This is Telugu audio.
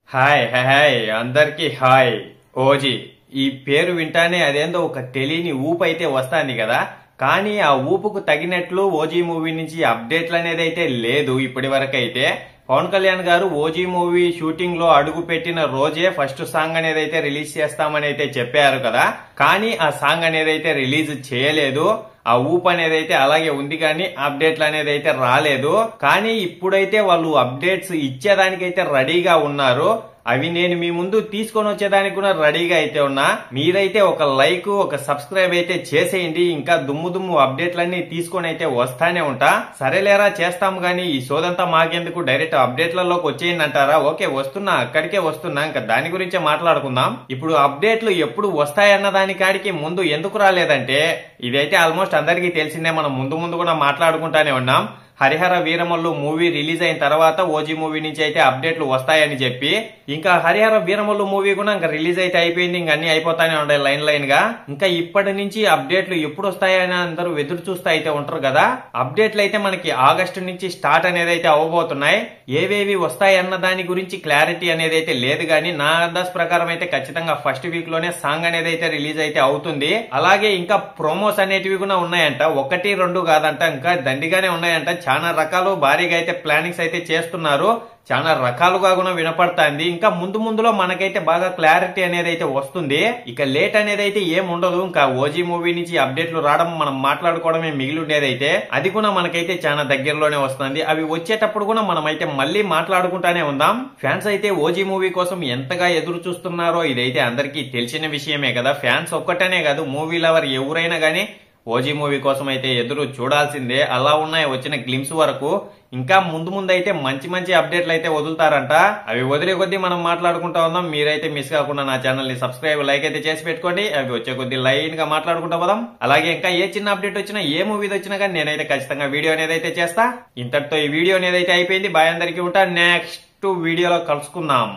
హాయ్ హాయ్ హాయ్ అందరికి హాయ్. ఓజీ ఈ పేరు వింటానే అదేందో ఒక తెలియని ఊపు అయితే వస్తాంది కదా. కానీ ఆ ఊపుకు తగినట్లు ఓజీ మూవీ నుంచి అప్డేట్లు అనేది అయితే లేదు ఇప్పటి వరకు అయితే. పవన్ కళ్యాణ్ గారు ఓజీ మూవీ షూటింగ్ లో అడుగు పెట్టిన రోజే ఫస్ట్ సాంగ్ అనేది అయితే రిలీజ్ చేస్తామని అయితే చెప్పారు కదా. కానీ ఆ సాంగ్ అనేది అయితే రిలీజ్ చేయలేదు. ఆ ఊపు అనేది అయితే అలాగే ఉంది కానీ అప్డేట్లు అనేది అయితే రాలేదు. కానీ ఇప్పుడైతే వాళ్ళు అప్డేట్స్ ఇచ్చేదానికైతే రెడీగా ఉన్నారు. అవి నేను మీ ముందు తీసుకొని వచ్చేదానికి కూడా రెడీగా అయితే ఉన్నా. మీరైతే ఒక లైక్ ఒక సబ్స్క్రైబ్ అయితే చేసేయండి. ఇంకా దుమ్ము అప్డేట్లన్నీ తీసుకొని అయితే వస్తానే ఉంటా. సరేలేరా చేస్తాం గానీ ఈ సోదంతా మాకెందుకు, డైరెక్ట్ అప్డేట్లలోకి వచ్చేయండి అంటారా? ఓకే వస్తున్నా, అక్కడికే వస్తున్నా. ఇంకా దాని గురించే మాట్లాడుకుందాం. ఇప్పుడు అప్డేట్లు ఎప్పుడు వస్తాయన్న దానికాడికి ముందు ఎందుకు రాలేదంటే, ఇదైతే ఆల్మోస్ట్ అందరికీ తెలిసిందే. మనం ముందు కూడా మాట్లాడుకుంటానే ఉన్నాం. హరిహర వీరమల్లు మూవీ రిలీజ్ అయిన తర్వాత ఓజీ మూవీ నుంచి అయితే అప్డేట్లు వస్తాయని చెప్పి, ఇంకా హరిహర వీరమల్లు మూవీ కూడా ఇంకా రిలీజ్ అయితే అయిపోయింది. ఇంకా అన్ని అయిపోతానే ఉంటాయి లైన్ గా. ఇంకా ఇప్పటి నుంచి అప్డేట్లు ఎప్పుడు వస్తాయని అందరూ ఎదురు చూస్తా అయితే ఉంటారు కదా. అప్డేట్లు అయితే మనకి ఆగస్టు నుంచి స్టార్ట్ అనేది అయితే అవ్వబోతున్నాయి. ఏవేవి వస్తాయన్న దాని గురించి క్లారిటీ అనేది అయితే లేదు కానీ నా అందాజ్ ప్రకారం అయితే ఖచ్చితంగా ఫస్ట్ వీక్ లోనే సాంగ్ అనేది అయితే రిలీజ్ అయితే అవుతుంది. అలాగే ఇంకా ప్రోమోస్ అనేటివి కూడా ఉన్నాయంట, 1-2 కాదంట, ఇంకా దండిగానే ఉన్నాయంట. చాలా రకాలు భారీగా అయితే ప్లానింగ్స్ అయితే చేస్తున్నారు. చాలా రకాలుగా కూడా వినపడుతుంది. ఇంకా ముందులో మనకైతే బాగా క్లారిటీ అనేది అయితే వస్తుంది. ఇక లేట్ అనేది అయితే ఏం ఉండదు. ఇంకా ఓజీ మూవీ నుంచి అప్డేట్లు రావడం మనం మాట్లాడుకోవడమే మిగిలి ఉండేదైతే, అది కూడా మనకైతే చాలా దగ్గరలోనే వస్తుంది. అవి వచ్చేటప్పుడు కూడా మనం అయితే మళ్ళీ మాట్లాడుకుంటానే ఉందాం. ఫ్యాన్స్ అయితే ఓజీ మూవీ కోసం ఎంతగా ఎదురు చూస్తున్నారో ఇదైతే అందరికీ తెలిసిన విషయమే కదా. ఫ్యాన్స్ ఒక్కటనే కాదు, మూవీ లవర్ ఎవరైనా గానీ ఓజీ మూవీ కోసం అయితే ఎదురు చూడాల్సిందే. అలా ఉన్నాయి వచ్చిన గ్లిమ్స్ వరకు. ఇంకా ముందు అయితే మంచి అప్డేట్లు అయితే వదులుతారంట. అవి వదిలే కొద్దీ మనం మాట్లాడుకుంటా ఉందాం. మీరైతే మిస్ కాకుండా నా ఛానల్ ని సబ్స్క్రైబ్ లైక్ అయితే చేసి పెట్టుకోండి. అవి వచ్చే కొద్దీ లైన్ గా మాట్లాడుకుంటా పోదాం. అలాగే ఇంకా ఏ చిన్న అప్డేట్ వచ్చినా ఏ మూవీ వచ్చినా కానీ నేనైతే ఖచ్చితంగా వీడియో అనేది అయితే చేస్తా. ఇంతటితో ఈ వీడియో అనేది అయితే అయిపోయింది. బాయ్ అందరికీ ఉంటా. నెక్స్ట్ వీడియోలో కలుసుకుందాం.